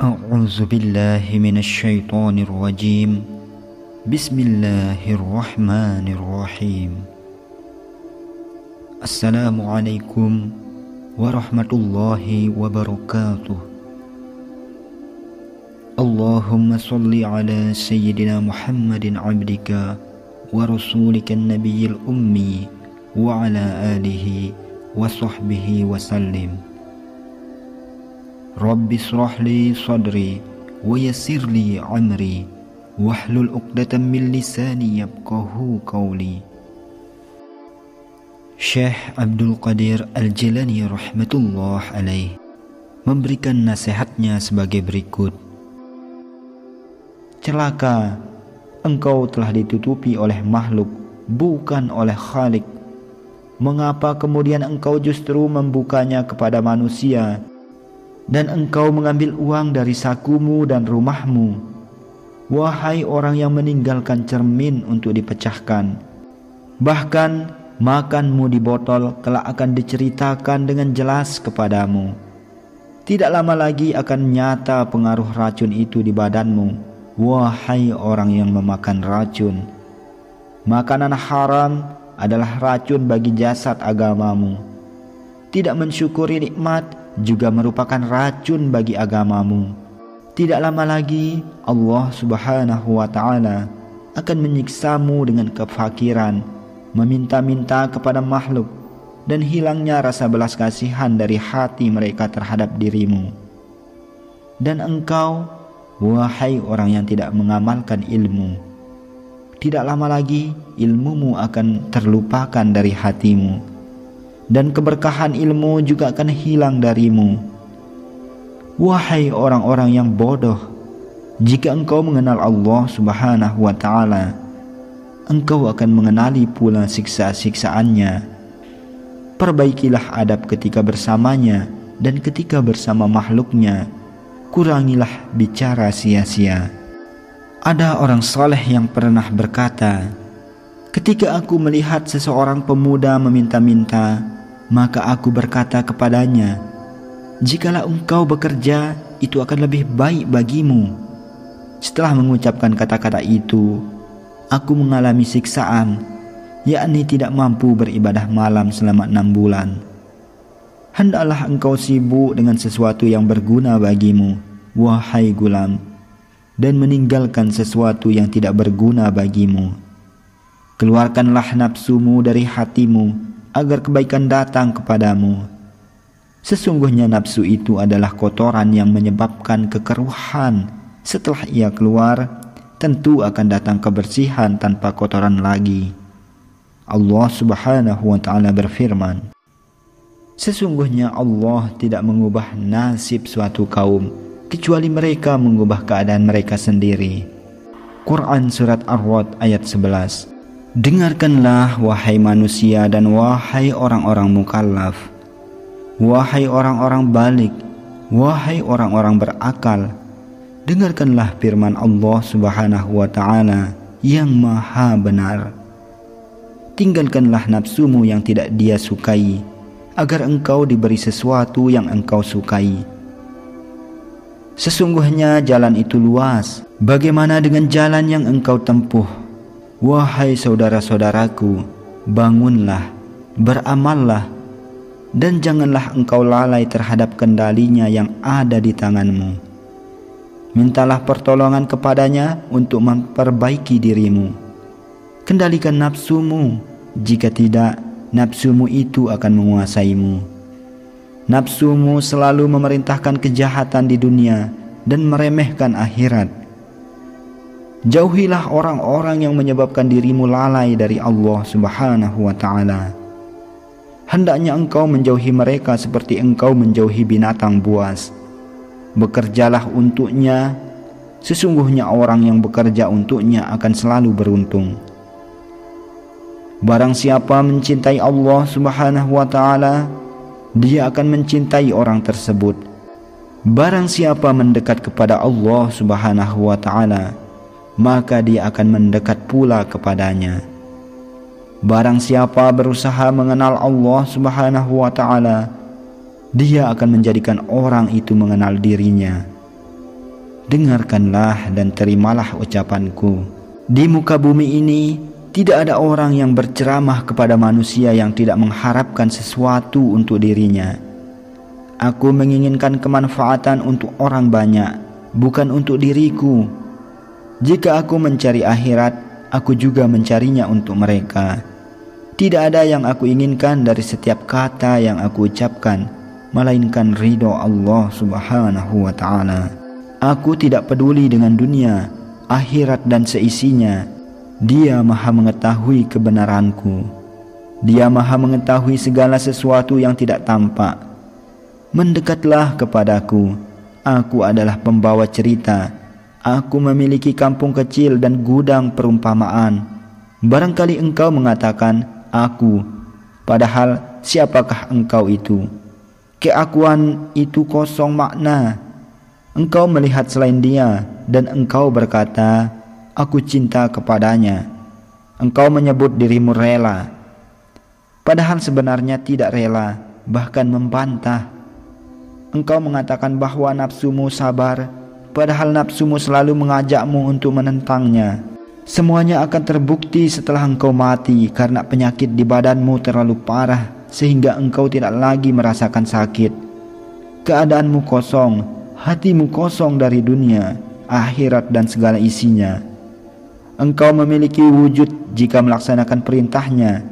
أعوذ بالله من الشيطان الرجيم بسم الله الرحمن الرحيم السلام عليكم ورحمة الله وبركاته اللهم صل على سيدنا محمد عبدك ورسولك النبي الأمي وعلى آله وصحبه وسلم Rabbi shrahli sadri wa yassirli amri wahlul 'uqdatam min lisani yafqahu qawli. Syekh Abdul Qadir Al-Jilani rahmatullah alaih memberikan nasihatnya sebagai berikut. Celaka, engkau telah ditutupi oleh makhluk, bukan oleh Khalik. Mengapa kemudian engkau justru membukanya kepada manusia? Dan engkau mengambil uang dari sakumu dan rumahmu. Wahai orang yang meninggalkan cermin untuk dipecahkan, bahkan makanmu di botol kelak akan diceritakan dengan jelas kepadamu. Tidak lama lagi akan nyata pengaruh racun itu di badanmu. Wahai orang yang memakan racun, makanan haram adalah racun bagi jasad agamamu. Tidak mensyukuri nikmat juga merupakan racun bagi agamamu. Tidak lama lagi Allah subhanahu wa ta'ala akan menyiksamu dengan kefakiran, meminta-minta kepada makhluk, dan hilangnya rasa belas kasihan dari hati mereka terhadap dirimu. Dan engkau, wahai orang yang tidak mengamalkan ilmu, tidak lama lagi ilmumu akan terlupakan dari hatimu, dan keberkahan ilmu juga akan hilang darimu. Wahai orang-orang yang bodoh, jika engkau mengenal Allah subhanahu wa ta'ala, engkau akan mengenali pula siksa-siksaannya. Perbaikilah adab ketika bersamanya dan ketika bersama makhluknya. Kurangilah bicara sia-sia. Ada orang saleh yang pernah berkata, ketika aku melihat seseorang pemuda meminta-minta, maka aku berkata kepadanya, jikalau engkau bekerja, itu akan lebih baik bagimu. Setelah mengucapkan kata-kata itu, aku mengalami siksaan, yakni tidak mampu beribadah malam selama 6 bulan. Hendaklah engkau sibuk dengan sesuatu yang berguna bagimu, wahai gulam, dan meninggalkan sesuatu yang tidak berguna bagimu. Keluarkanlah nafsumu dari hatimu, agar kebaikan datang kepadamu. Sesungguhnya nafsu itu adalah kotoran yang menyebabkan kekeruhan. Setelah ia keluar, tentu akan datang kebersihan tanpa kotoran lagi. Allah subhanahu wa ta'ala berfirman, sesungguhnya Allah tidak mengubah nasib suatu kaum, kecuali mereka mengubah keadaan mereka sendiri. Quran Surat Ar-Ra'd ayat 11. Dengarkanlah wahai manusia dan wahai orang-orang mukallaf, wahai orang-orang balik, wahai orang-orang berakal, dengarkanlah firman Allah subhanahu wa ta'ala yang maha benar. Tinggalkanlah nafsumu yang tidak dia sukai, agar engkau diberi sesuatu yang engkau sukai. Sesungguhnya jalan itu luas, bagaimana dengan jalan yang engkau tempuh? Wahai saudara-saudaraku, bangunlah, beramallah, dan janganlah engkau lalai terhadap kendalinya yang ada di tanganmu. Mintalah pertolongan kepadanya untuk memperbaiki dirimu. Kendalikan nafsumu, jika tidak, nafsumu itu akan menguasaimu. Nafsumu selalu memerintahkan kejahatan di dunia dan meremehkan akhirat. Jauhilah orang-orang yang menyebabkan dirimu lalai dari Allah subhanahu wa ta'ala. Hendaknya engkau menjauhi mereka seperti engkau menjauhi binatang buas. Bekerjalah untuknya, sesungguhnya orang yang bekerja untuknya akan selalu beruntung. Barang siapa mencintai Allah subhanahu wa ta'ala, dia akan mencintai orang tersebut. Barang siapa mendekat kepada Allah subhanahu wa ta'ala, maka dia akan mendekat pula kepadanya. Barang siapa berusaha mengenal Allah subhanahu wa ta'ala, dia akan menjadikan orang itu mengenal dirinya. dengarkanlah dan terimalah ucapanku. Di muka bumi ini tidak ada orang yang berceramah kepada manusia yang tidak mengharapkan sesuatu untuk dirinya. Aku menginginkan kemanfaatan untuk orang banyak, bukan untuk diriku. Jika aku mencari akhirat, aku juga mencarinya untuk mereka. Tidak ada yang aku inginkan dari setiap kata yang aku ucapkan, melainkan ridho Allah Subhanahu wa ta'ala. Aku tidak peduli dengan dunia, akhirat dan seisinya. Dia maha mengetahui kebenaranku. Dia maha mengetahui segala sesuatu yang tidak tampak. Mendekatlah kepadaku. Aku adalah pembawa cerita. Aku memiliki kampung kecil dan gudang perumpamaan. Barangkali engkau mengatakan, aku. Padahal siapakah engkau itu? Keakuan itu kosong makna. Engkau melihat selain dia, dan engkau berkata, aku cinta kepadanya. Engkau menyebut dirimu rela. Padahal sebenarnya tidak rela, bahkan membantah. Engkau mengatakan bahwa nafsumu sabar, padahal nafsumu selalu mengajakmu untuk menentangnya. Semuanya akan terbukti setelah engkau mati, karena penyakit di badanmu terlalu parah sehingga engkau tidak lagi merasakan sakit. Keadaanmu kosong, hatimu kosong dari dunia, akhirat dan segala isinya. Engkau memiliki wujud jika melaksanakan perintahnya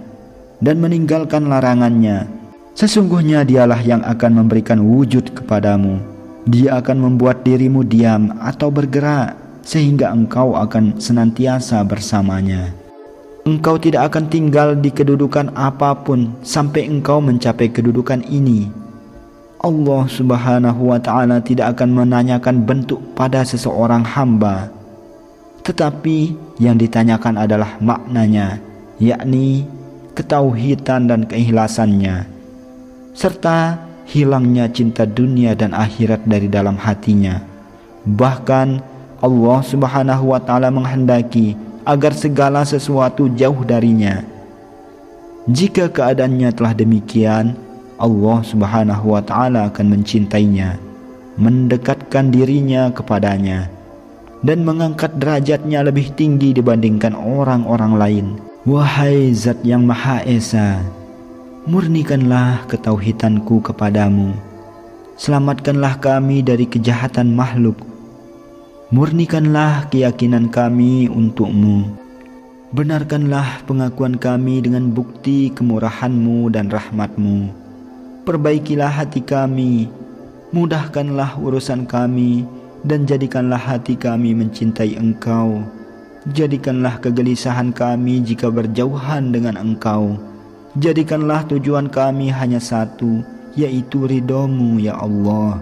dan meninggalkan larangannya. Sesungguhnya dialah yang akan memberikan wujud kepadamu. Dia akan membuat dirimu diam atau bergerak, sehingga engkau akan senantiasa bersamanya. Engkau tidak akan tinggal di kedudukan apapun sampai engkau mencapai kedudukan ini. Allah Subhanahu wa ta'ala tidak akan menanyakan bentuk pada seseorang hamba, tetapi yang ditanyakan adalah maknanya, yakni ketauhidan dan keikhlasannya, serta hilangnya cinta dunia dan akhirat dari dalam hatinya. Bahkan Allah Subhanahu wa ta'ala menghendaki agar segala sesuatu jauh darinya. Jika keadaannya telah demikian, Allah Subhanahu wa ta'ala akan mencintainya, mendekatkan dirinya kepadanya, dan mengangkat derajatnya lebih tinggi dibandingkan orang-orang lain. Wahai Zat yang Maha Esa, murnikanlah ketauhidanku kepadamu. Selamatkanlah kami dari kejahatan makhluk. Murnikanlah keyakinan kami untukmu. Benarkanlah pengakuan kami dengan bukti kemurahan-Mu dan rahmat-Mu. Perbaikilah hati kami, mudahkanlah urusan kami, dan jadikanlah hati kami mencintai Engkau. Jadikanlah kegelisahan kami jika berjauhan dengan Engkau. Jadikanlah tujuan kami hanya satu, yaitu ridho-Mu ya Allah,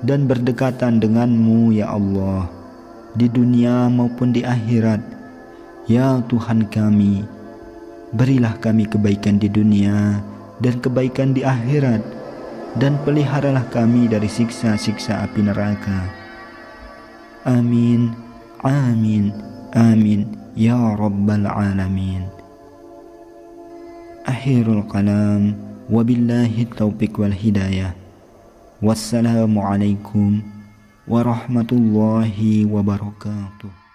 dan berdekatan denganmu ya Allah, di dunia maupun di akhirat. Ya Tuhan kami, berilah kami kebaikan di dunia dan kebaikan di akhirat, dan peliharalah kami dari siksa-siksa api neraka. Amin, amin, amin, ya Rabbal Alamin. Akhirul kalam, wabillahi taufiq wal hidayah. Wassalamualaikum warahmatullahi wabarakatuh.